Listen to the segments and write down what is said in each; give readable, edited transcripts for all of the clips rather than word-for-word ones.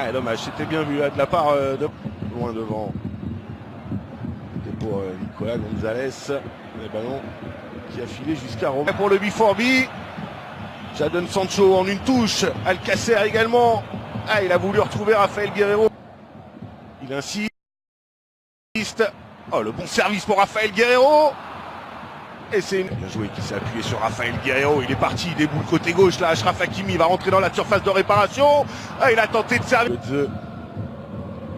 Ah, dommage, c'était bien vu là, de la part de... Loin devant. C'était pour Nicolas Gonzalez. Le ballon qui a filé jusqu'à Romain. Pour le B4B. Jadon Sancho en une touche. Alcacer également. Ah, il a voulu retrouver Rafael Guerreiro. Il insiste. Oh, le bon service pour Rafael Guerreiro. Et c'est une... Bien joué qui s'est appuyé sur Rafael Guerreiro. Il est parti, il déboule côté gauche. Là, Achraf Hakimi va rentrer dans la surface de réparation. Ah, il a tenté de servir.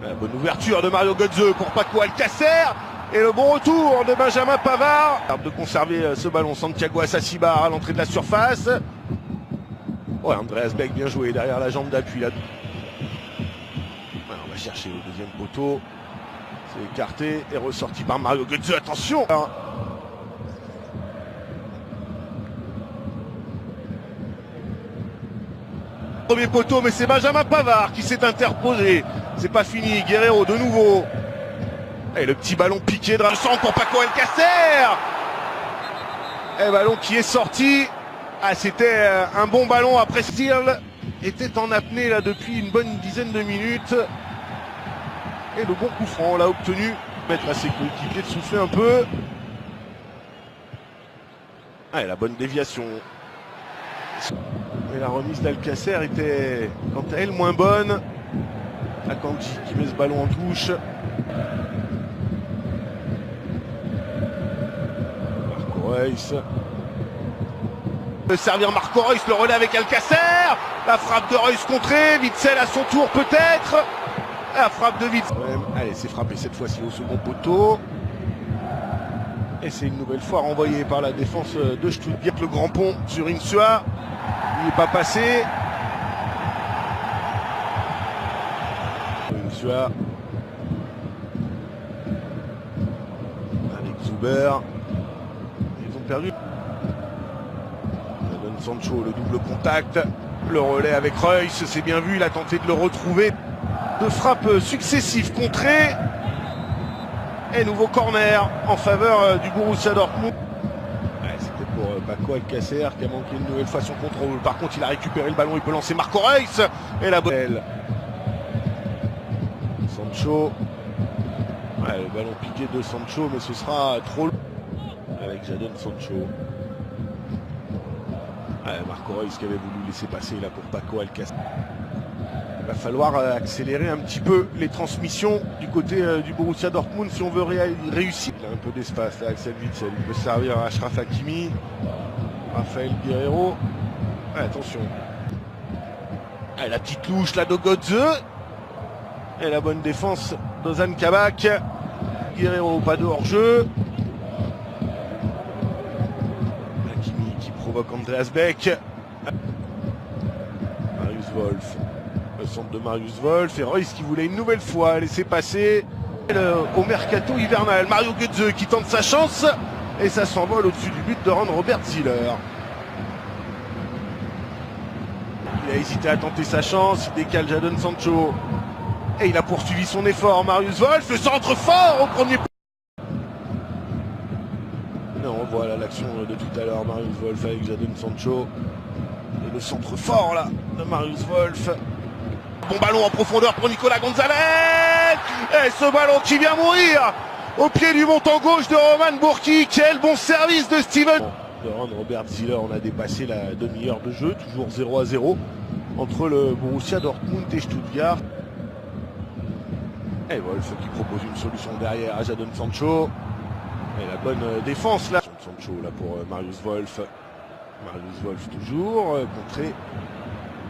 La bonne ouverture de Mario Götze pour Paco Alcacer. Et le bon retour de Benjamin Pavard. De conserver ce ballon. Santiago Asasibar à l'entrée de la surface. Ouais, Andreas Beck bien joué derrière la jambe d'appui. Là. On va chercher le deuxième poteau. C'est écarté et ressorti par Mario Götze. Attention. Premier poteau, mais c'est Benjamin Pavard qui s'est interposé. C'est pas fini. Guerreiro de nouveau. Et le petit ballon piqué de centre pour Paco Alcacer. Et ballon qui est sorti. Ah, c'était un bon ballon après Stirl. Était en apnée là depuis une bonne dizaine de minutes. Et le bon coup franc l'a obtenu. Mettre à ses coéquipiers de souffler un peu. Ah, et la bonne déviation. Mais la remise d'Alcacer était quant à elle moins bonne. Akanji qui met ce ballon en touche. Marco Reus. Servir Marco Reus, le relais avec Alcacer. La frappe de Reus contrée. Witsel à son tour peut-être. La frappe de Witsel. Allez, c'est frappé cette fois-ci au second poteau. Et c'est une nouvelle fois renvoyé par la défense de Stuttgart. Le grand pont sur Insua. Il n'est pas passé. Insua. Avec Zuber. Ils ont perdu. Jadon Sancho, le double contact. Le relais avec Reus, c'est bien vu. Il a tenté de le retrouver. Deux frappes successives contrées. Et nouveau corner en faveur du Borussia Dortmund. C'était pour Paco Alcacer qui a manqué une nouvelle fois son contrôle. Par contre, il a récupéré le ballon, il peut lancer Marco Reus. Et la bonne. Sancho. Ouais, le ballon piqué de Sancho, mais ce sera trop long. Avec Jadon Sancho. Ouais, Marco Reus qui avait voulu laisser passer là pour Paco Alcacer. Il va falloir accélérer un petit peu les transmissions du côté du Borussia Dortmund si on veut réussir. Il a un peu d'espace là, Axel Witsel. Il peut servir à Achraf Hakimi. Rafael Guerreiro. Ouais, attention. Ah, la petite louche là de Götze. Et la bonne défense d'Ozan Kabak. Guerreiro pas de hors-jeu. Hakimi qui provoque Andreas Beck. Marius Wolf. Le centre de Marius Wolf et Reus qui voulait une nouvelle fois laisser passer au mercato hivernal. Mario Götze qui tente sa chance et ça s'envole au-dessus du but de Ron Robert Ziller. Il a hésité à tenter sa chance, il décale Jadon Sancho et il a poursuivi son effort. Marius Wolf, le centre fort au premier. On voit là l'action de tout à l'heure, Marius Wolf avec Jadon Sancho et le centre fort là de Marius Wolf. Bon ballon en profondeur pour Nicolas Gonzalez. Et ce ballon qui vient mourir au pied du montant gauche de Roman Bürki. Quel bon service de Steven. De Ron Robert Ziller, on a dépassé la demi-heure de jeu. Toujours 0-0 entre le Borussia Dortmund et Stuttgart. Et Wolf qui propose une solution derrière à Jadon Sancho. Et la bonne défense là. Sancho là pour Marius Wolf. Marius Wolf toujours contré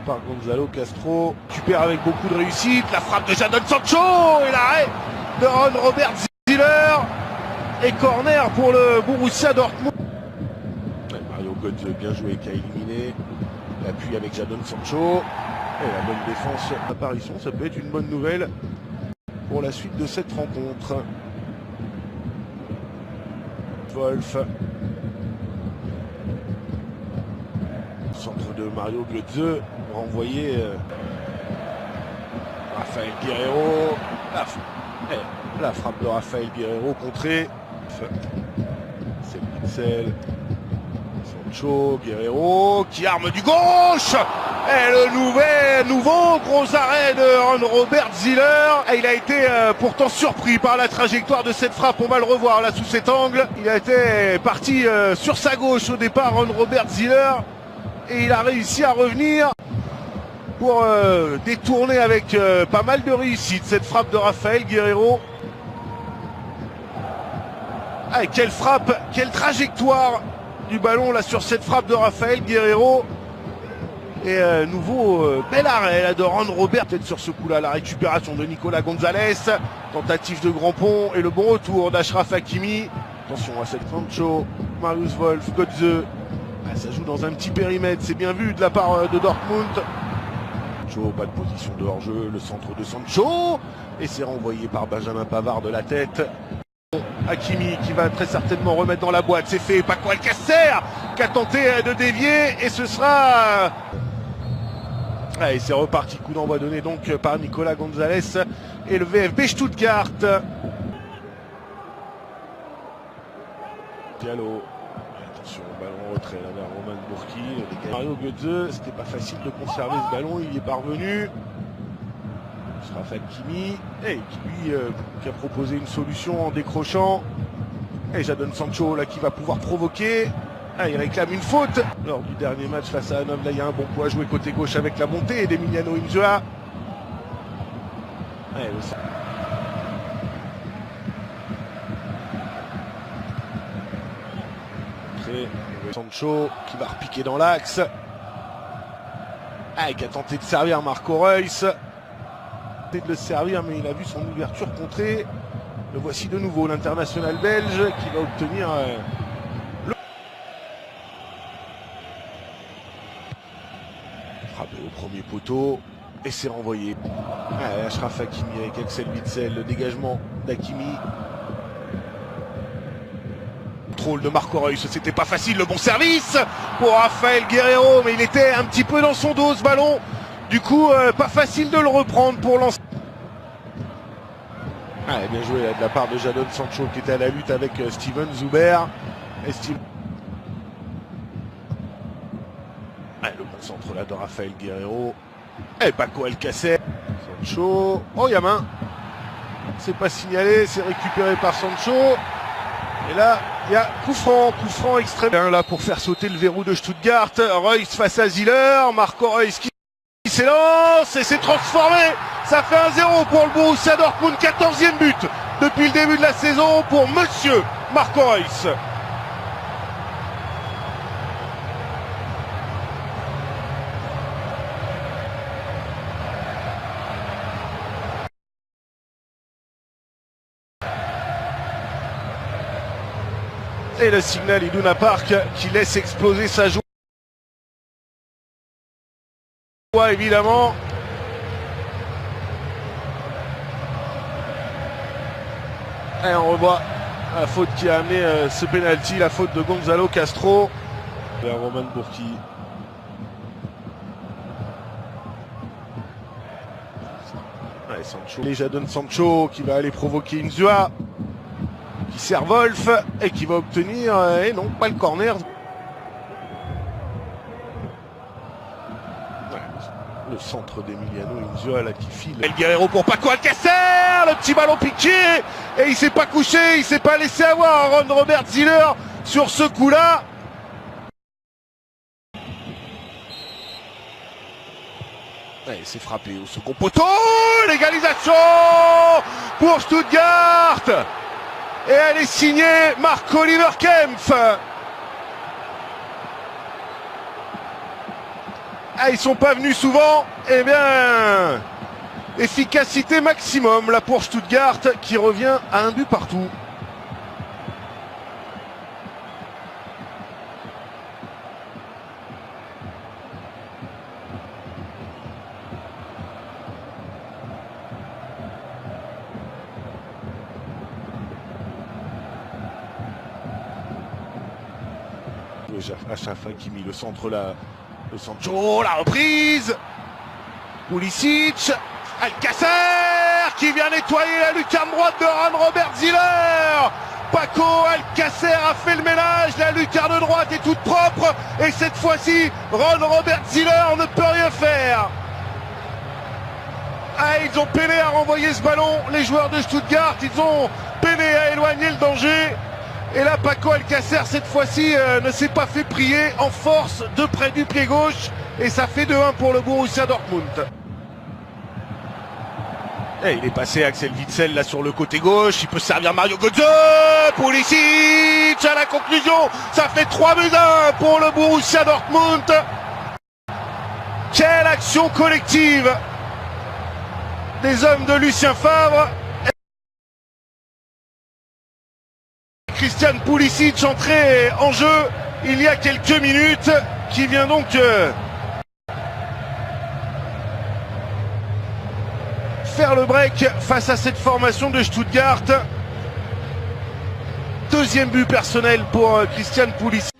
par Gonzalo Castro. Super avec beaucoup de réussite. La frappe de Jadon Sancho et l'arrêt de Ron Robert Ziller. Et corner pour le Borussia Dortmund. Mario Götze bien joué qui a éliminé. L'appui avec Jadon Sancho. Et la bonne défense apparition. Ça peut être une bonne nouvelle pour la suite de cette rencontre. Wolf. Centre de Mario Götze. Renvoyer Rafael Guerreiro. La frappe de Rafael Guerreiro contrée. C'est Witsel. Sancho, Guerreiro qui arme du gauche. Et le nouveau gros arrêt de Ron Robert Ziller. Et il a été pourtant surpris par la trajectoire de cette frappe. On va le revoir là sous cet angle. Il a été parti sur sa gauche au départ, Ron Robert Ziller. Et il a réussi à revenir pour détourner avec pas mal de réussite cette frappe de Rafael Guerreiro. Ah, et quelle frappe, quelle trajectoire du ballon là sur cette frappe de Rafael Guerreiro. Et nouveau bel arrêt là de Ron Robert, peut-être sur ce coup là, la récupération de Nicolas Gonzalez, tentative de grand pont et le bon retour d'Achraf Hakimi. Attention à cette Sancho, Marius Wolf, Götze. Ah, ça joue dans un petit périmètre, c'est bien vu de la part de Dortmund. Sancho, pas de position de hors-jeu, le centre de Sancho, et c'est renvoyé par Benjamin Pavard de la tête. Hakimi qui va très certainement remettre dans la boîte, c'est fait, Paco Alcacer qui a tenté de dévier et ce sera... Et c'est reparti, coup d'envoi donné donc par Nicolas Gonzalez et le VfB Stuttgart. Diallo, attention, ballon en retrait là vers Roman Bürki. Mario Götze, c'était pas facile de conserver ce ballon, il y est parvenu. Ce sera Hakimi, et qui a proposé une solution en décrochant. Et Jadon Sancho là qui va pouvoir provoquer. Ah, il réclame une faute lors du dernier match face à Hanovre. Là, il y a un bon coup à jouer côté gauche avec la montée d'Emiliano Insua. Sancho qui va repiquer dans l'axe. Ah, qui a tenté de servir Marco Reus. De le servir, mais il a vu son ouverture contrée. Le voici de nouveau, l'international belge qui va obtenir frappé au premier poteau et c'est renvoyé. Ah, Achraf Hakimi avec Axel Witsel, le dégagement d'Hakimi. Contrôle de Marco Reus, c'était pas facile, le bon service pour Rafael Guerreiro, mais il était un petit peu dans son dos ce ballon. Du coup, pas facile de le reprendre pour lancer. Ah, bien joué là, de la part de Jadon Sancho qui était à la lutte avec Steven Zuber. Et le bon centre là de Rafael Guerreiro. Et Paco Alcacer. Sancho. Oh, il y a main. C'est pas signalé, c'est récupéré par Sancho. Et là, il y a coup franc extrême. Là pour faire sauter le verrou de Stuttgart. Reus face à Ziller. Marco Reus qui s'élance et s'est transformé. Ça fait 1-0 pour le Borussia Dortmund. 14e but depuis le début de la saison pour monsieur Marco Reus. Et le signal Iduna Park qui laisse exploser sa joie évidemment. Et on revoit la faute qui a amené ce penalty, la faute de Gonzalo Castro vers Roman Bürki. Ouais, Sancho. Et Jadon Sancho qui va aller provoquer Insua, qui sert Wolf et qui va obtenir, et non, pas le corner. Le centre d'Emiliano Insua là qui file. El Guerreiro pour Paco Alcacer, le petit ballon piqué et il s'est pas couché, il s'est pas laissé avoir Ron Robert Ziller sur ce coup-là. Et c'est frappé au second poteau, l'égalisation pour Stuttgart et elle est signée Marc-Oliver Kempf. Ah, ils sont pas venus souvent, eh bien, efficacité maximum là pour Stuttgart qui revient à un but partout. Achraf Hakimi, le centre là. Le Sancho, la reprise. Pulisic, Alcacer qui vient nettoyer la lucarne droite de Ron Robert Ziller. Paco Alcacer a fait le ménage, la lucarne droite est toute propre et Et cette fois-ci, Robert Ziller ne peut rien faire. Ah, ils ont peiné à renvoyer ce ballon, les joueurs de Stuttgart, ils ont peiné à éloigner le danger. Et là, Paco Alcácer, cette fois-ci, ne s'est pas fait prier en force de près du pied gauche. Et ça fait 2-1 pour le Borussia Dortmund. Et il est passé Axel Witsel là sur le côté gauche, il peut servir Mario Götze, Pulisic à la conclusion, ça fait 3-1 pour le Borussia Dortmund. Quelle action collective des hommes de Lucien Favre. Christian Pulisic entré en jeu il y a quelques minutes, qui vient donc faire le break face à cette formation de Stuttgart. Deuxième but personnel pour Christian Pulisic.